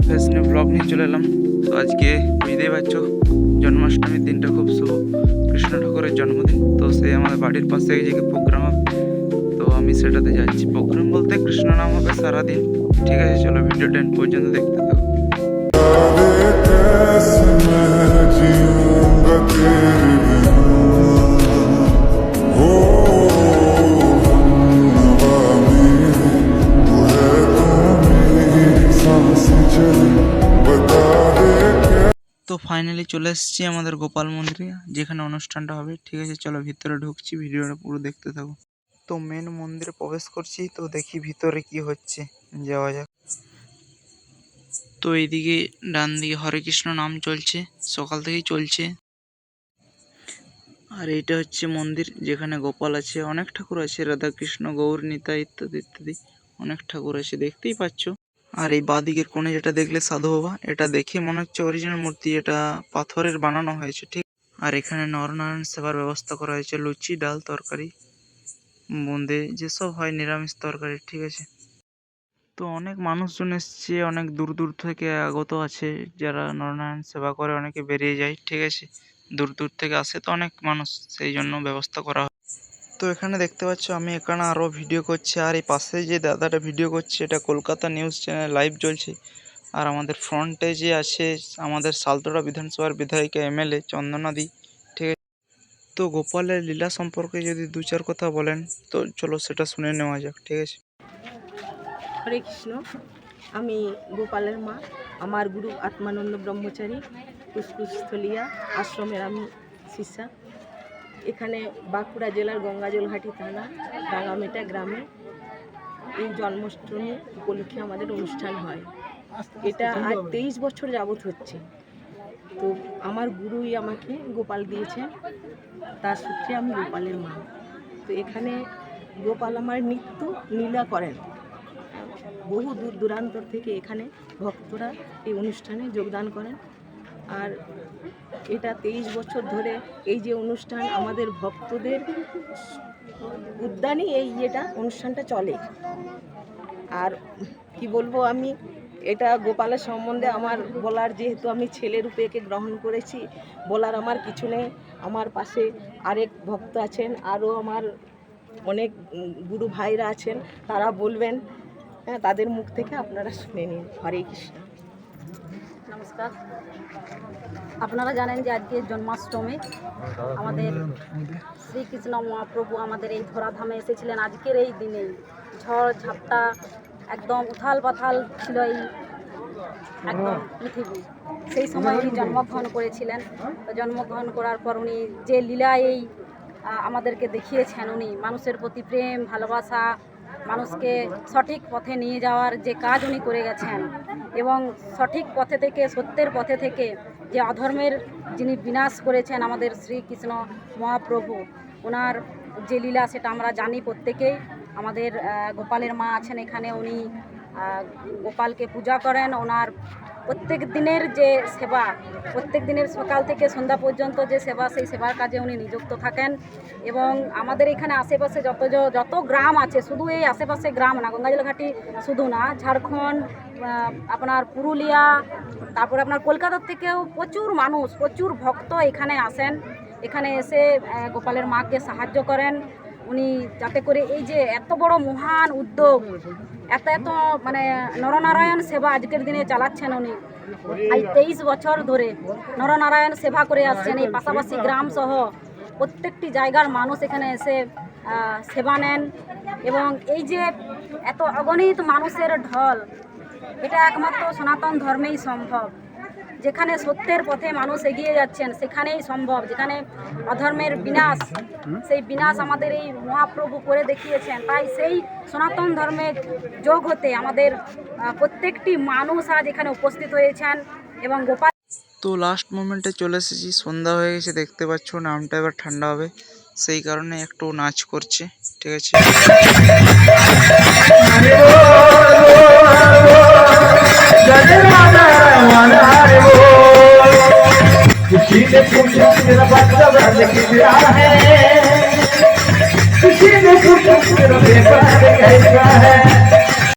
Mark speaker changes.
Speaker 1: Fresh new blog নিয়ে চলে এলাম। তো আজকে বুঝতেই পারছো জন্মাষ্টমীর দিনটা খুব শুভ, কৃষ্ণ ঠাকুরের জন্মদিন। তো সে আমাদের বাড়ির পাশে এই জায়গায় প্রোগ্রাম হবে, তো আমি সেটাতে যাচ্ছি। প্রোগ্রাম বলতে কৃষ্ণ নাম হবে সারাদিন। ঠিক আছে, চলো ভিডিওটা এন্ড পর্যন্ত দেখতে থাকো। তো ফাইনালি চলে এসেছি আমাদের গোপাল মন্দিরে, যেখানে অনুষ্ঠানটা হবে। ঠিক আছে, চলো ভিতরে ঢুকছি, ভিডিওটা পুরো দেখতে থাকো। তো মেন মন্দিরে প্রবেশ করছি, তো দেখি ভিতরে কি হচ্ছে, যাওয়া যাক। তো এইদিকে ডান দিকে হরে কৃষ্ণ নাম চলছে, সকাল থেকেই চলছে। আর এইটা হচ্ছে মন্দির, যেখানে গোপাল আছে, অনেক ঠাকুর আছে, রাধা কৃষ্ণ গৌর নিতাই ইত্যাদি ইত্যাদি অনেক ঠাকুর আছে, দেখতেই পাচ্ছ। আর এই বাঁদিকের কোণে যেটা দেখলে সাধু বাবা, এটা দেখে মনে হচ্ছে অরিজিনাল মূর্তি, এটা পাথরের বানানো হয়েছে। ঠিক, আর এখানে নরনারায়ণ সেবার ব্যবস্থা করা হয়েছে, লুচি ডাল তরকারি বোঁদে যেসব হয় নিরামিষ তরকারি। ঠিক আছে, তো অনেক মানুষজন এসছে, অনেক দূর দূর থেকে আগত আছে যারা নরনারায়ণ সেবা করে, অনেকে বেরিয়ে যায়। ঠিক আছে, দূর দূর থেকে আসে তো অনেক মানুষ, সেই জন্য ব্যবস্থা করা হয়। তো এখানে দেখতে পাচ্ছ আমি এখানে আরও ভিডিও করছি, আর এই পাশে যে দাদাটা ভিডিও করছে এটা কলকাতা নিউজ চ্যানেল লাইভ চলছে। আর আমাদের ফ্রন্টে যে আছে আমাদের সালতোড়া বিধানসভার বিধায়িকা এমএলএ চন্দনাদি। ঠিক আছে, তো গোপালের লীলা সম্পর্কে যদি দু চার কথা বলেন তো চলো সেটা শুনে নেওয়া যাক। ঠিক আছে।
Speaker 2: হরে কৃষ্ণ। আমি গোপালের মা, আমার গুরু আত্মানন্দ ব্রহ্মচারী পুষ্পুস্থলিয়া আশ্রমের আমি শিষ্যা। এখানে বাঁকুড়া জেলার গঙ্গাজলঘাটি থানা রাঙামেটা গ্রামে এই জন্মাষ্টমী উপলক্ষে আমাদের অনুষ্ঠান হয়। এটা আজ 23 বছর যাবৎ হচ্ছে। তো আমার গুরুই আমাকে গোপাল দিয়েছেন, তার সূত্রে আমি গোপালের মা। তো এখানে গোপাল আমার নিত্য লীলা করেন। বহু দূর দূরান্তর থেকে এখানে ভক্তরা এই অনুষ্ঠানে যোগদান করেন। আর এটা 23 বছর ধরে এই যে অনুষ্ঠান আমাদের ভক্তদের উদ্যানে এই অনুষ্ঠানটা চলে। আর কি বলবো, আমি এটা গোপালের সম্বন্ধে আমার বলার, যেহেতু আমি ছেলে রূপে একে গ্রহণ করেছি, বলার আমার কিছু নেই। আমার পাশে আরেক ভক্ত আছেন, আরও আমার অনেক গুরু ভাইরা আছেন, তারা বলবেন। হ্যাঁ, তাদের মুখ থেকে আপনারা শুনে নিন। হরে কৃষ্ণ।
Speaker 3: নমস্কার। আপনারা জানেন যে আজকে জন্মাষ্টমী, আমাদের শ্রীকৃষ্ণ মহাপ্রভু আমাদের এই ধরাধামে এসেছিলেন আজকের এই দিনেই। ঝড় ঝাপটা একদম উথাল পাথাল ছিল এই একদম পৃথিবী, সেই সময় উনি জন্মগ্রহণ করেছিলেন। জন্মগ্রহণ করার পর উনি যে লীলা এই আমাদেরকে দেখিয়েছেন, উনি মানুষের প্রতি প্রেম ভালোবাসা, মানুষকে সঠিক পথে নিয়ে যাওয়ার যে কাজ উনি করে গেছেন, এবং সঠিক পথে থেকে সত্যের পথে থেকে যে অধর্মের যিনি বিনাশ করেছেন আমাদের শ্রীকৃষ্ণ মহাপ্রভু, ওনার যে লীলা সেটা আমরা জানি প্রত্যেকেই। আমাদের গোপালের মা আছেন এখানে, উনি গোপালকে পূজা করেন। ওনার প্রত্যেক দিনের যে সেবা, প্রত্যেক দিনের সকাল থেকে সন্ধ্যা পর্যন্ত যে সেবা, সেই সেবার কাজে উনি নিযুক্ত থাকেন। এবং আমাদের এখানে আশেপাশে যত গ্রাম আছে, শুধু এই আশেপাশে গ্রাম না, গঙ্গাজলঘাটি শুধু না, ঝাড়খণ্ড, আপনার পুরুলিয়া, তারপরে আপনার কলকাতার থেকেও প্রচুর মানুষ, প্রচুর ভক্ত এখানে আসেন। এখানে এসে গোপালের মাকে সাহায্য করেন উনি, যাতে করে এই যে এত বড় মহান উদ্যোগ, এত মানে নরনারায়ণ সেবা আজকের দিনে চালাচ্ছেন উনি। এই 23 বছর ধরে নরনারায়ণ সেবা করে আসছেন। এই পাশাপাশি গ্রাম সহ প্রত্যেকটি জায়গার মানুষ এখানে এসে সেবা নেন। এবং এই যে এত অগণিত মানুষের ঢল, এটা একমাত্র সনাতন ধর্মেই সম্ভব। যেখানে সত্যের পথে মানুষ এগিয়ে যাচ্ছেন সেখানেই সম্ভব। যেখানে অধর্মের বিনাশ, সেই বিনাশ আমাদের এই মহাপ্রভু করে দেখিয়েছেন। তাই সেই সনাতন ধর্মের যোগ হতে আমাদের প্রত্যেকটি মানুষ আজ এখানে উপস্থিত হয়েছেন। এবং গোপাল
Speaker 1: তো লাস্ট মোমেন্টে চলে এসেছি, সন্ধ্যা হয়ে গেছে, দেখতে পাচ্ছ নামটা এবার ঠান্ডা হবে, সেই কারণে একটু নাচ করছে। ঠিক আছে।